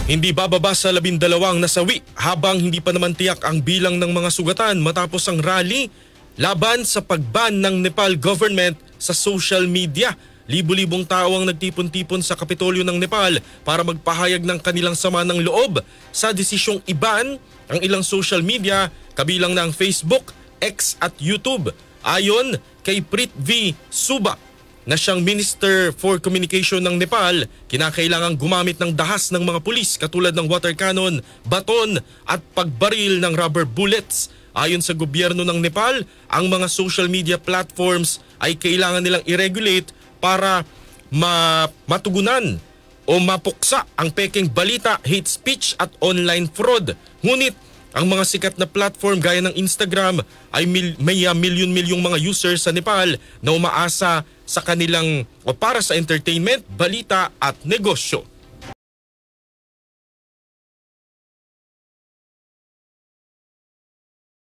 Hindi bababa sa 12 nasawi habang hindi pa naman tiyak ang bilang ng mga sugatan matapos ang rally laban sa pagban ng Nepal government sa social media. Libo-libong tao ang nagtipon-tipon sa Kapitolyo ng Nepal para magpahayag ng kanilang sama ng loob sa desisyong iban ang ilang social media kabilang ng Facebook, X at YouTube. Ayon kay Prithvi Suba na siyang Minister for Communication ng Nepal, kinakailangang gumamit ng dahas ng mga pulis katulad ng water cannon, baton at pagbaril ng rubber bullets. Ayon sa gobyerno ng Nepal, ang mga social media platforms ay kailangan nilang i-regulate para matugunan o mapuksa ang pekeng balita, hate speech at online fraud. Ngunit ang mga sikat na platform gaya ng Instagram ay may milyon-milyong mga users sa Nepal na umaasa sa kanilang o para sa entertainment, balita at negosyo.